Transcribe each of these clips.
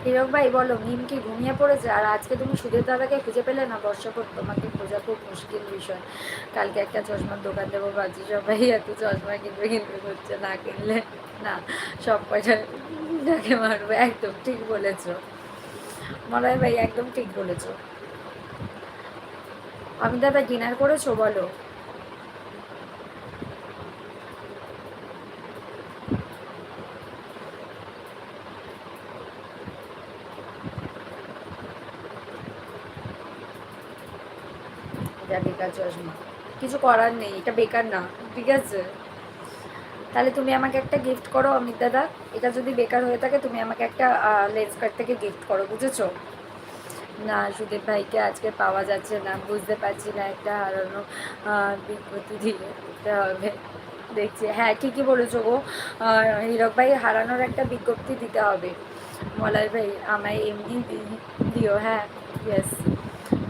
হীরক ভাই বলো, মিম কি ঘুমিয়ে পড়েছে? আর আজকে তুমি সুধীর দাদাকে খুঁজে পেলে না? বর্ষাপুর তোমাকে খোঁজা খুব মুশকিল বিষয়। কালকে একটা চশমার দোকান দেবো ভাবছি, সবাই এত চশমা কিনবে কিনবে করছে, না কিনলে না, সব পয়সা যাকে মারবে। একদম ঠিক বলেছো মলয় ভাই, একদম ঠিক বলেছো। আমি দাদা ডিনার করেছো বলো? এটা বেকার চশমা, কিছু করার নেই, এটা বেকার না, ঠিক আছে? তাহলে তুমি আমাকে একটা গিফট করো অমিত দাদা। এটা যদি বেকার হয়ে থাকে, তুমি আমাকে একটা লেন্স কার্ড থেকে গিফট করো, বুঝেছো? না, সুদীপ ভাইকে আজকে পাওয়া যাচ্ছে না, বুঝতে পারছি না, একটা হারানো বিজ্ঞপ্তি দিয়ে দিতে হবে। দেখছি, হ্যাঁ ঠিকই বলেছো গো। হীরক ভাই, হারানোর একটা বিজ্ঞপ্তি দিতে হবে। মলয় ভাই আমায় এমনি দিও, হ্যাঁ। ইয়েস।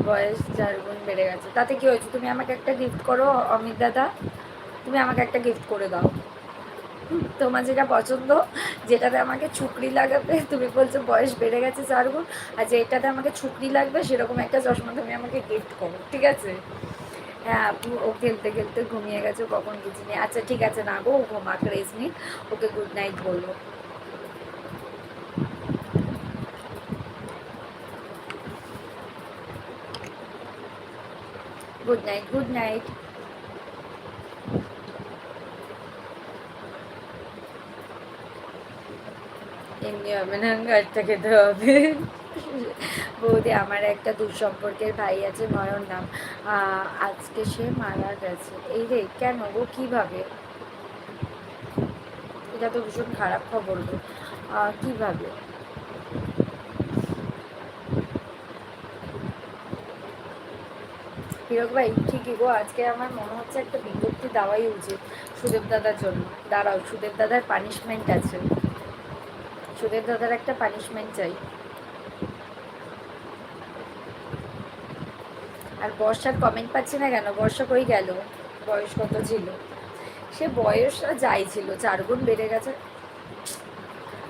বয়স 4 গুণ বেড়ে গেছে, তাতে কি হয়েছে? তুমি আমাকে একটা গিফট করো অমিত দাদা, তুমি আমাকে একটা গিফট করে দাও। তোমার যেটা পছন্দ, যেটাতে আমাকে ছুকরি লাগাবে, তুমি বলছো বয়স বেড়ে গেছে 4 গুণ, আর যেটাতে আমাকে ছুকরি লাগবে সেরকম একটা চশমা তুমি আমাকে গিফট করো, ঠিক আছে? হ্যাঁ আপু, ও খেলতে খেলতে ঘুমিয়ে গেছে, কখন বুঝিনি। আচ্ছা ঠিক আছে, না গো, ও ঘুমাক, রেস্ট নিক, ওকে গুড নাইট বললো। Good night, good night. এমনি হবে না, গাছটা খেতে হবে। বৌদি, আমার একটা দূর সম্পর্কের ভাই আছে, নয়ন নাম, আজকে সে মারা গেছে। এই রে, কেন গো, কিভাবে? এটা তো ভীষণ খারাপ খবর গো। কিভাবে? হীরক ভাই ঠিকই গো, আজকে আমার মনে হচ্ছে একটা বিজ্ঞপ্তি দেওয়াই উচিত সুদেব দাদার জন্য। দাঁড়াও, সুদেব দাদার পানিশমেন্ট আছে, সুদেব দাদার একটা পানিশমেন্ট চাই। আর বর্ষার কমেন্ট পাচ্ছি না কেন? বর্ষা কই গেল? বয়স কত ছিল? সে বয়সটা যাই ছিল, 4 গুণ বেড়ে গেছে।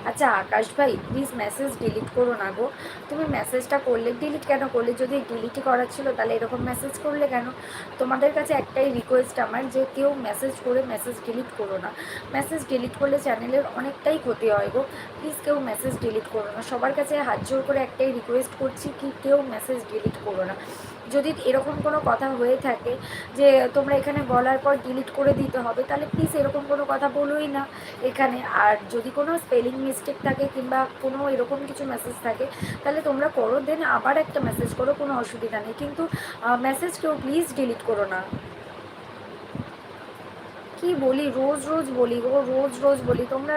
আচ্ছা আকাশ ভাই, প্লিজ মেসেজ ডিলিট করো না গো। তুমি মেসেজটা করলে ডিলিট কেন করলে? যদি ডিলিটই করার ছিল তাহলে এরকম মেসেজ করলে কেন? তোমাদের কাছে একটাই রিকোয়েস্ট আমার, যে কেউ মেসেজ করে মেসেজ ডিলিট করো না। মেসেজ ডিলিট করলে চ্যানেলের অনেকটাই ক্ষতি হয় গো। প্লিজ কেউ মেসেজ ডিলিট করো না, সবার কাছে হাত জোর করে একটাই রিকোয়েস্ট করছি, কি কেউ মেসেজ ডিলিট করো না। যদি এরকম কোনো কথা হয়ে থাকে যে তোমরা এখানে বলার পর ডিলিট করে দিতে হবে, তাহলে প্লিজ এরকম কোনো কথা বলোই না এখানে। আর যদি কোনো স্পেলিং মিস্টেক থাকে কিংবা কোনো এরকম কিছু মেসেজ থাকে, তাহলে তোমরা করো, দেন আবার একটা মেসেজ করো, কোনো অসুবিধা নেই, কিন্তু মেসেজ কেউ প্লিজ ডিলিট করো না। কি বলি, রোজ রোজ বলি গো, রোজ রোজ বলি, তোমরা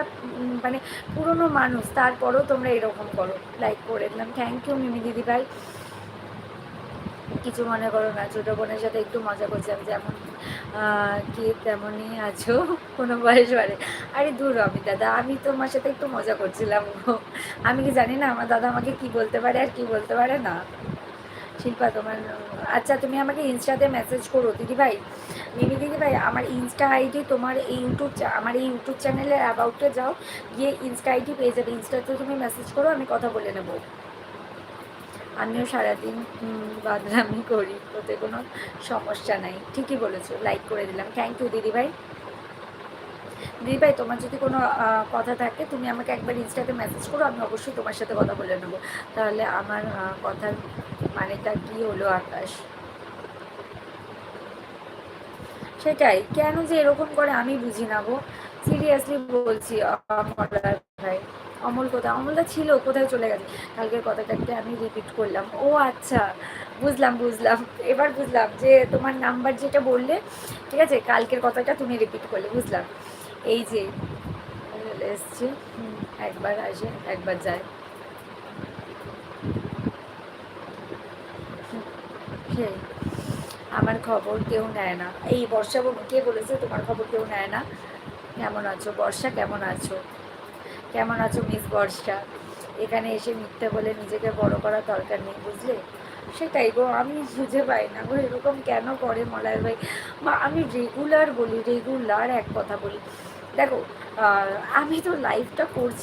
মানে পুরনো মানুষ, তারপরেও তোমরা এরকম করো। লাইক করে দিলাম, থ্যাংক ইউ মিমি দিদি ভাই। কিছু মনে করো না, ছোটো বোনের সাথে একটু মজা করছিলাম, যেমন কি তেমনই আছো, কোনো বয়স বাড়ে। আরে দূর রবি দাদা, আমি তোমার সাথে একটু মজা করছিলাম গো। আমি কি জানি না আমার দাদা আমাকে কি বলতে পারে আর কি বলতে পারে না। শিল্পা তোমার, আচ্ছা তুমি আমাকে ইনস্টাতে মেসেজ করো দিদিভাই। মিমি দিদিভাই, আমার ইনস্টা আইডি তোমার এই আমার এই ইউটিউব চ্যানেলের অ্যাবাউটে যাও, গিয়ে ইনস্টা আইডি পেয়ে যাবে, ইনস্টাতে তুমি মেসেজ করো, আমি কথা বলে নেবো। আমিও সারাদিন বাদরামি করি, ওতে কোনো সমস্যা নাই, ঠিকই বলেছো, লাইক করে দিলাম, থ্যাংক ইউ দিদিভাই। দিদিভাই, তোমার যদি কোনো কথা থাকে তুমি আমাকে একবার ইনস্টাতে মেসেজ করো, আমি অবশ্যই তোমার সাথে কথা বলে নেবো। তাহলে আমার কথার মানেটা কি হলো আকাশ? সেটাই, কেন যে এরকম করে আমি বুঝি না গো, সিরিয়াসলি বলছি। অমল ভাই, অমল কোথায়? অমলদা ছিল, কোথায় চলে গেছে? কালকের কথাটাকে আমি রিপিট করলাম। ও আচ্ছা, বুঝলাম বুঝলাম, এবার বুঝলাম যে তোমার নাম্বার যেটা বললে, ঠিক আছে, কালকের কথাটা তুমি রিপিট করলে, বুঝলাম। এই যে এসছে, একবার আসে একবার যায়। সেই, আমার খবর কেউ নেয় না। এই বর্ষা কে বলেছে তোমার খবর কেউ নেয় না? কেমন আছো বর্ষা, কেমন আছো? কেমন আছো মিস বর্ষা? এখানে এসে মিথ্যে বলে নিজেকে বড় করার দরকার নেই, বুঝলে? সেটাই গো, আমি বুঝে পাই না গো, এরকম কেন করে মলয় ভাই। বা আমি রেগুলার বলি, রেগুলার এক কথা বলি, দেখো আমি তো লাইফটা করছি,